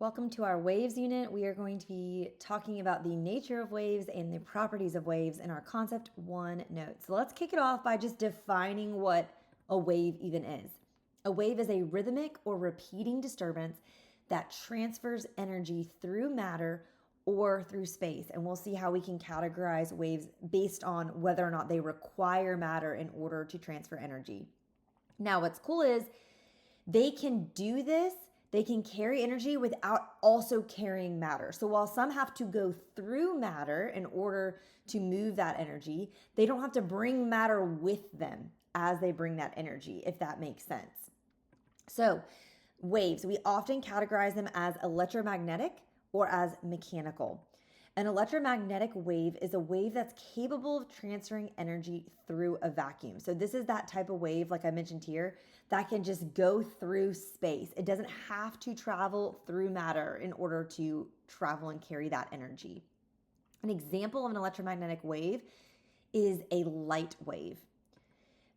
Welcome to our waves unit. We are going to be talking about the nature of waves and the properties of waves in our concept one note. So let's kick it off by just defining what a wave even is. A wave is a rhythmic or repeating disturbance that transfers energy through matter or through space. And we'll see how we can categorize waves based on whether or not they require matter in order to transfer energy. Now, what's cool is they can do this. They can carry energy without also carrying matter. So while some have to go through matter in order to move that energy, they don't have to bring matter with them as they bring that energy, if that makes sense. So waves, we often categorize them as electromagnetic or as mechanical. An electromagnetic wave is a wave that's capable of transferring energy through a vacuum. So this is that type of wave, like I mentioned here, that can just go through space. It doesn't have to travel through matter in order to travel and carry that energy. An example of an electromagnetic wave is a light wave.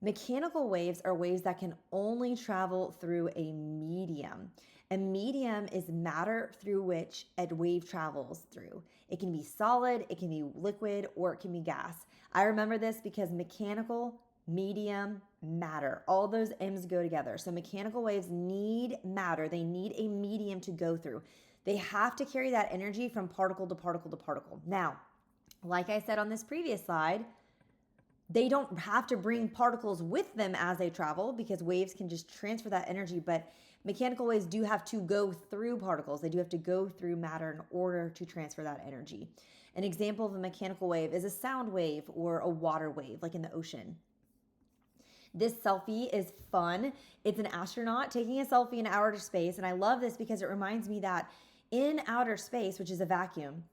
Mechanical waves are waves that can only travel through a medium. A medium is matter through which a wave travels through. It can be solid, it can be liquid, or it can be gas. I remember this because mechanical, medium, matter, all those M's go together. So mechanical waves need matter. They need a medium to go through. They have to carry that energy from particle to particle to particle. Now, like I said on this previous slide, they don't have to bring particles with them as they travel because waves can just transfer that energy, but mechanical waves do have to go through particles. They do have to go through matter in order to transfer that energy. An example of a mechanical wave is a sound wave or a water wave, like in the ocean. This selfie is fun. It's an astronaut taking a selfie in outer space, and I love this because it reminds me that in outer space, which is a vacuum,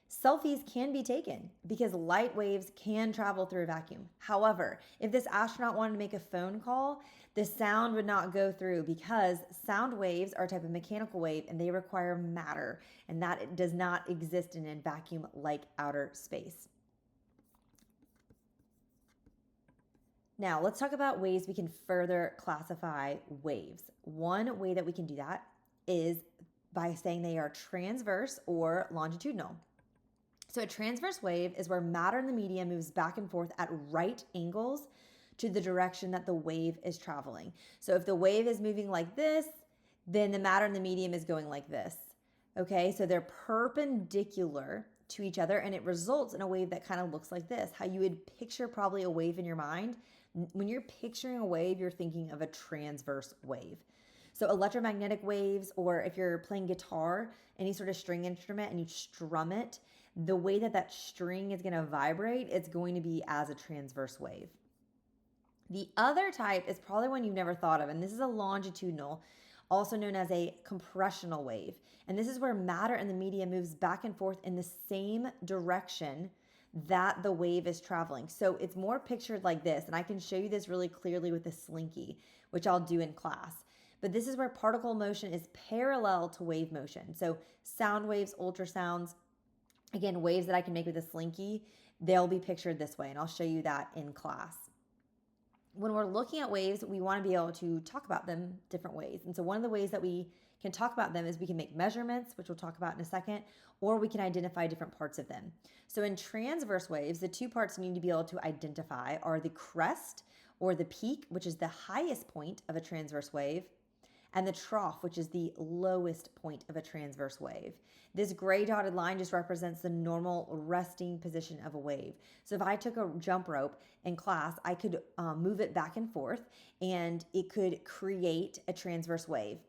selfies can be taken because light waves can travel through a vacuum. However, if this astronaut wanted to make a phone call, the sound would not go through because sound waves are a type of mechanical wave and they require matter, and that does not exist in a vacuum like outer space. Now, let's talk about ways we can further classify waves. One way that we can do that is by saying they are transverse or longitudinal. So a transverse wave is where matter in the medium moves back and forth at right angles to the direction that the wave is traveling. So if the wave is moving like this, then the matter in the medium is going like this. Okay, so they're perpendicular to each other and it results in a wave that kind of looks like this. How you would picture probably a wave in your mind. When you're picturing a wave, you're thinking of a transverse wave. So electromagnetic waves, or if you're playing guitar, any sort of string instrument, and you strum it, the way that that string is going to vibrate, it's going to be as a transverse wave. The other type is probably one you've never thought of, and this is a longitudinal, also known as a compressional wave. And this is where matter in the medium moves back and forth in the same direction that the wave is traveling. So it's more pictured like this, and I can show you this really clearly with a slinky, which I'll do in class. But this is where particle motion is parallel to wave motion. So sound waves, ultrasounds, again, waves that I can make with a slinky, they'll be pictured this way, and I'll show you that in class. When we're looking at waves, we want to be able to talk about them different ways. And so one of the ways that we can talk about them is we can make measurements, which we'll talk about in a second, or we can identify different parts of them. So in transverse waves, the two parts you need to be able to identify are the crest or the peak, which is the highest point of a transverse wave, and the trough, which is the lowest point of a transverse wave. This gray dotted line just represents the normal resting position of a wave. So if I took a jump rope in class, I could move it back and forth, and it could create a transverse wave.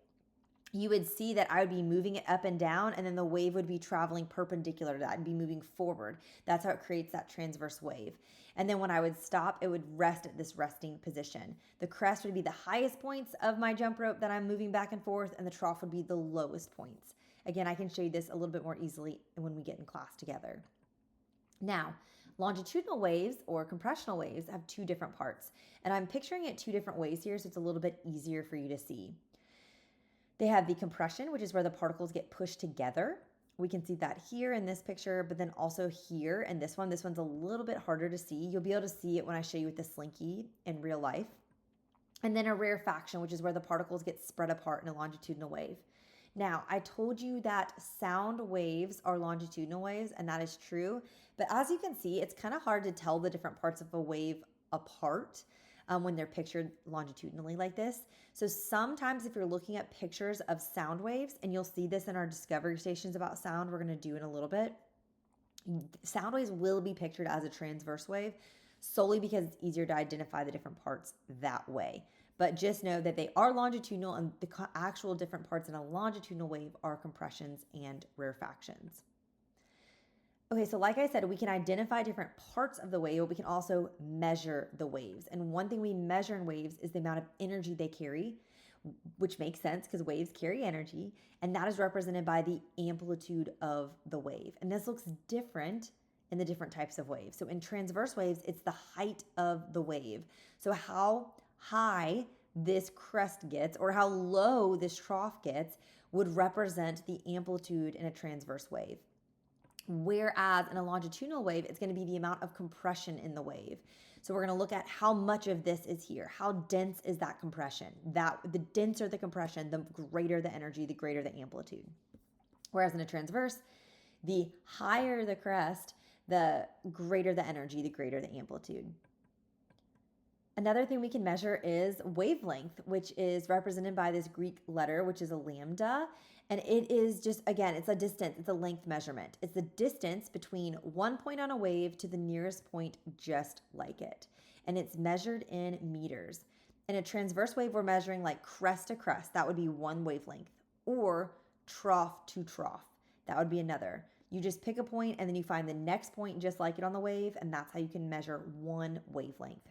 You would see that I would be moving it up and down, and then the wave would be traveling perpendicular to that and be moving forward. That's how it creates that transverse wave. And then when I would stop, it would rest at this resting position. The crest would be the highest points of my jump rope that I'm moving back and forth, and the trough would be the lowest points. Again, I can show you this a little bit more easily when we get in class together. Now, longitudinal waves or compressional waves have two different parts, and I'm picturing it two different ways here, so it's a little bit easier for you to see. They have the compression, which is where the particles get pushed together. We can see that here in this picture, but then also here in this one. This one's a little bit harder to see. You'll be able to see it when I show you with the slinky in real life. And then a rarefaction, which is where the particles get spread apart in a longitudinal wave. Now, I told you that sound waves are longitudinal waves, and that is true. But as you can see, it's kind of hard to tell the different parts of a wave apart when they're pictured longitudinally like this. So sometimes if you're looking at pictures of sound waves, and you'll see this in our discovery stations about sound we're going to do in a little bit, sound waves will be pictured as a transverse wave solely because it's easier to identify the different parts that way. But just know that they are longitudinal, and the actual different parts in a longitudinal wave are compressions and rarefactions. Okay, so like I said, we can identify different parts of the wave, but we can also measure the waves. And one thing we measure in waves is the amount of energy they carry, which makes sense because waves carry energy, and that is represented by the amplitude of the wave. And this looks different in the different types of waves. So in transverse waves, it's the height of the wave. So how high this crest gets or how low this trough gets would represent the amplitude in a transverse wave. Whereas in a longitudinal wave, it's going to be the amount of compression in the wave. So we're going to look at how much of this is here. How dense is that compression? The denser the compression, the greater the energy, the greater the amplitude. Whereas in a transverse, the higher the crest, the greater the energy, the greater the amplitude. Another thing we can measure is wavelength, which is represented by this Greek letter, which is a lambda. And it is just, again, it's a distance, it's a length measurement. It's the distance between one point on a wave to the nearest point just like it. And it's measured in meters. In a transverse wave, we're measuring like crest to crest. That would be one wavelength. Or trough to trough. That would be another. You just pick a point and then you find the next point just like it on the wave, and that's how you can measure one wavelength.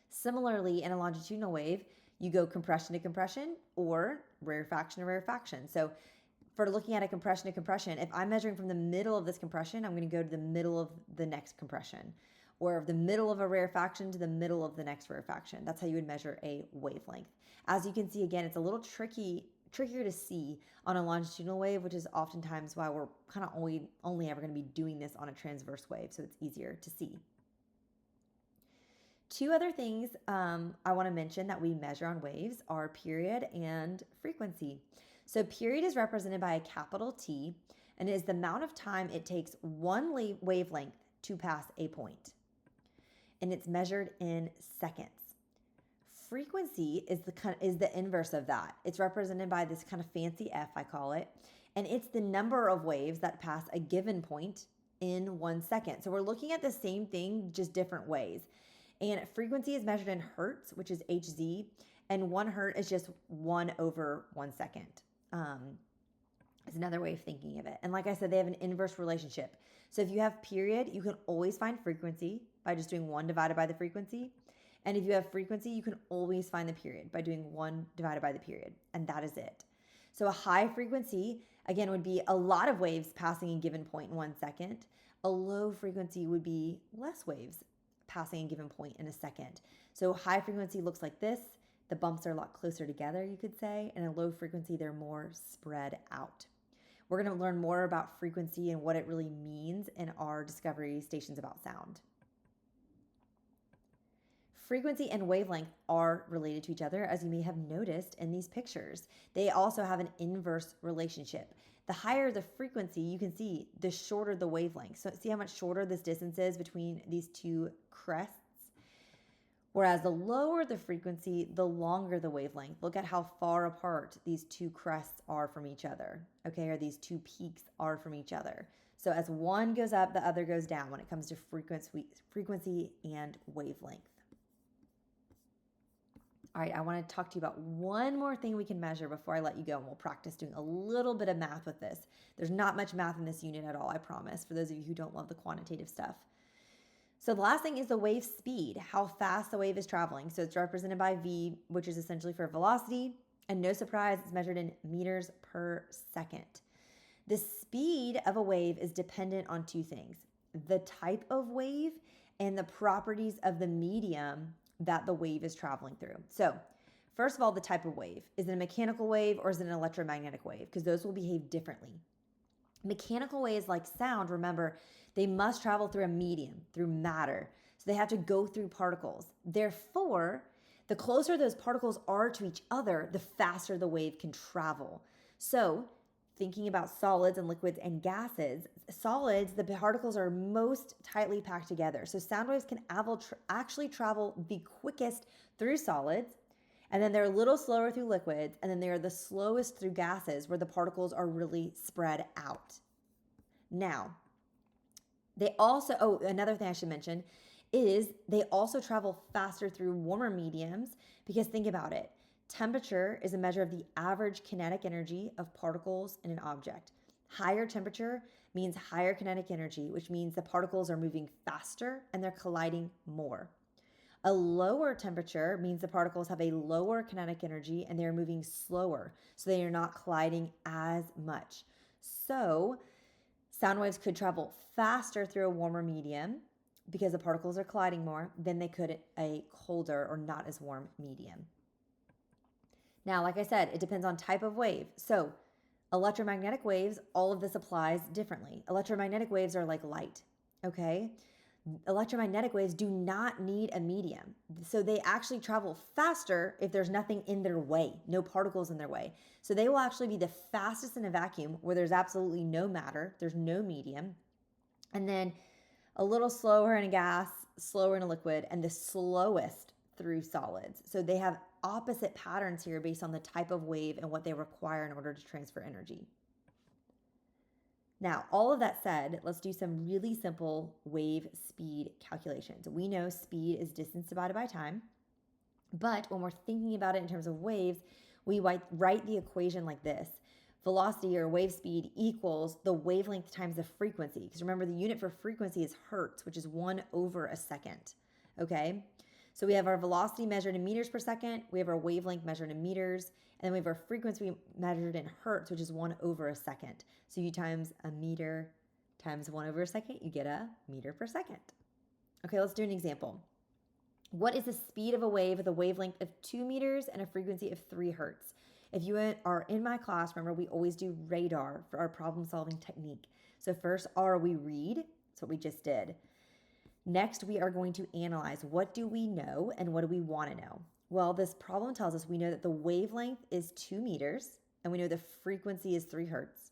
Similarly, in a longitudinal wave, you go compression to compression or rarefaction to rarefaction. So for looking at a compression to compression, if I'm measuring from the middle of this compression, I'm going to go to the middle of the next compression, or the middle of a rarefaction to the middle of the next rarefaction. That's how you would measure a wavelength. As you can see, again, it's a little trickier to see on a longitudinal wave, which is oftentimes why we're kind of only ever going to be doing this on a transverse wave, so it's easier to see. Two other things I want to mention that we measure on waves are period and frequency. So period is represented by a capital T, and is the amount of time it takes one wavelength to pass a point. And it's measured in seconds. Frequency is the inverse of that. It's represented by this kind of fancy F, I call it, and it's the number of waves that pass a given point in 1 second. So we're looking at the same thing, just different ways. And frequency is measured in hertz, which is Hz, and 1 hertz is just 1 over 1 second. Is another way of thinking of it. And like I said, they have an inverse relationship. So if you have period, you can always find frequency by just doing 1 divided by the frequency. And if you have frequency, you can always find the period by doing 1 divided by the period. And that is it. So a high frequency, again, would be a lot of waves passing a given point in 1 second. A low frequency would be less waves passing a given point in a second. So high frequency looks like this. The bumps are a lot closer together, you could say. And a low frequency, they're more spread out. We're going to learn more about frequency and what it really means in our discovery stations about sound. Frequency and wavelength are related to each other, as you may have noticed in these pictures. They also have an inverse relationship. The higher the frequency, you can see, the shorter the wavelength. So see how much shorter this distance is between these two crests? Whereas the lower the frequency, the longer the wavelength. Look at how far apart these two crests are from each other, okay, or these two peaks are from each other. So as one goes up, the other goes down when it comes to frequency and wavelength. All right, I want to talk to you about one more thing we can measure before I let you go, and we'll practice doing a little bit of math with this. There's not much math in this unit at all, I promise, for those of you who don't love the quantitative stuff. So the last thing is the wave speed, how fast the wave is traveling. So it's represented by V, which is essentially for velocity, and no surprise, it's measured in meters per second. The speed of a wave is dependent on two things: the type of wave and the properties of the medium that the wave is traveling through. So first of all, the type of wave. Is it a mechanical wave or is it an electromagnetic wave? Because those will behave differently. Mechanical waves like sound, remember, they must travel through a medium, through matter. So they have to go through particles. Therefore, The closer those particles are to each other, the faster the wave can travel. So, thinking about solids and liquids and gases, solids, the particles are most tightly packed together. So sound waves can actually travel the quickest through solids, and then they're a little slower through liquids, and then they're the slowest through gases where the particles are really spread out. Now, another thing I should mention is they also travel faster through warmer mediums because think about it. Temperature is a measure of the average kinetic energy of particles in an object. Higher temperature means higher kinetic energy, which means the particles are moving faster and they're colliding more. A lower temperature means the particles have a lower kinetic energy and they're moving slower, so they are not colliding as much. So, sound waves could travel faster through a warmer medium because the particles are colliding more than they could a colder or not as warm medium. Now, like I said, it depends on type of wave. So electromagnetic waves, all of this applies differently. Electromagnetic waves are like light, okay? Electromagnetic waves do not need a medium. So they actually travel faster if there's nothing in their way, no particles in their way. So they will actually be the fastest in a vacuum where there's absolutely no matter, there's no medium. And then a little slower in a gas, slower in a liquid, and the slowest through solids. So they have opposite patterns here based on the type of wave and what they require in order to transfer energy. Now, all of that said, let's do some really simple wave speed calculations. We know speed is distance divided by time, but when we're thinking about it in terms of waves, we write the equation like this. Velocity or wave speed equals the wavelength times the frequency. Because remember, the unit for frequency is hertz, which is 1 over a second. Okay? So we have our velocity measured in meters per second, we have our wavelength measured in meters, and then we have our frequency measured in hertz, which is 1 over a second. So you times a meter times 1 over a second, you get a meter per second. Okay, let's do an example. What is the speed of a wave with a wavelength of 2 meters and a frequency of 3 hertz? If you are in my class, remember we always do radar for our problem-solving technique. So first R, we read. That's what we just did. Next, we are going to analyze what do we know and what do we want to know. Well, this problem tells us we know that the wavelength is 2 meters and we know the frequency is 3 hertz.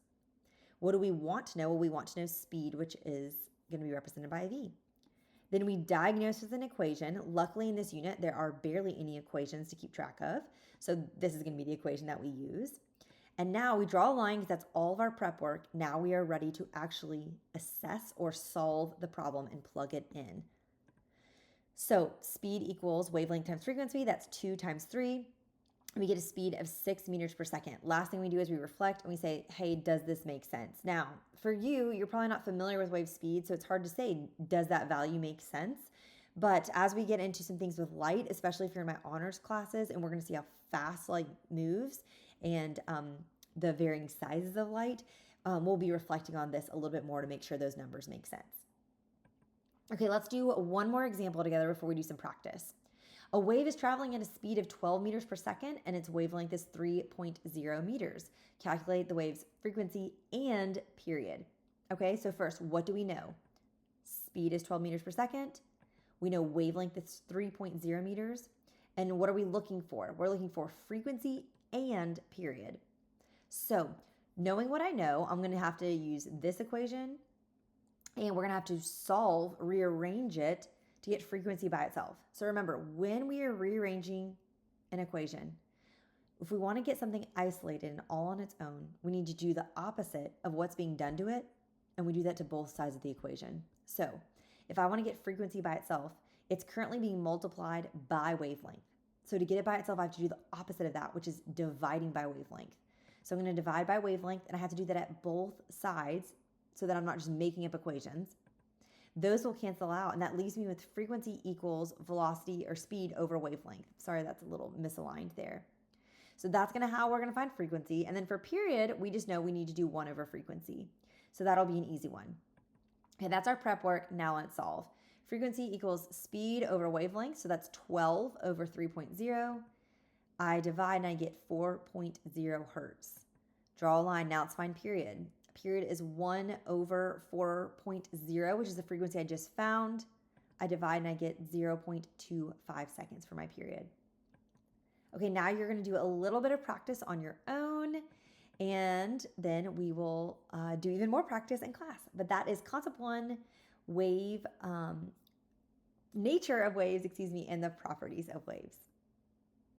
What do we want to know? Well, we want to know speed, which is going to be represented by V. Then we diagnose with an equation. Luckily in this unit, there are barely any equations to keep track of. So this is going to be the equation that we use. And now we draw a line because that's all of our prep work. Now we are ready to actually assess or solve the problem and plug it in. So speed equals wavelength times frequency. That's 2 times 3. And we get a speed of 6 meters per second. Last thing we do is we reflect and we say, hey, does this make sense? Now, for you, you're probably not familiar with wave speed, so it's hard to say, does that value make sense? But as we get into some things with light, especially if you're in my honors classes, and we're going to see how fast light moves and the varying sizes of light, we'll be reflecting on this a little bit more to make sure those numbers make sense. Okay, let's do one more example together before we do some practice. A wave is traveling at a speed of 12 meters per second and its wavelength is 3.0 meters. Calculate the wave's frequency and period. Okay, so first, what do we know? Speed is 12 meters per second. We know wavelength is 3.0 meters. And what are we looking for? We're looking for frequency and period. So knowing what I know, I'm going to have to use this equation and we're going to have to rearrange it to get frequency by itself. So remember, when we are rearranging an equation, if we want to get something isolated and all on its own, we need to do the opposite of what's being done to it, and we do that to both sides of the equation. So if I want to get frequency by itself, it's currently being multiplied by wavelength. So to get it by itself, I have to do the opposite of that, which is dividing by wavelength. So I'm going to divide by wavelength, and I have to do that at both sides so that I'm not just making up equations. Those will cancel out, and that leaves me with frequency equals velocity or speed over wavelength. Sorry, that's a little misaligned there. So that's how we're going to find frequency. And then for period, we just know we need to do 1 over frequency. So that'll be an easy one. Okay, that's our prep work. Now let's solve. Frequency equals speed over wavelength. So that's 12 over 3.0. I divide and I get 4.0 hertz. Draw a line. Now let's find period. Period is 1 over 4.0, which is the frequency I just found. I divide and I get 0.25 seconds for my period. Okay, now you're going to do a little bit of practice on your own, and then we will do even more practice in class. But that is concept one, wave, nature of waves, and the properties of waves.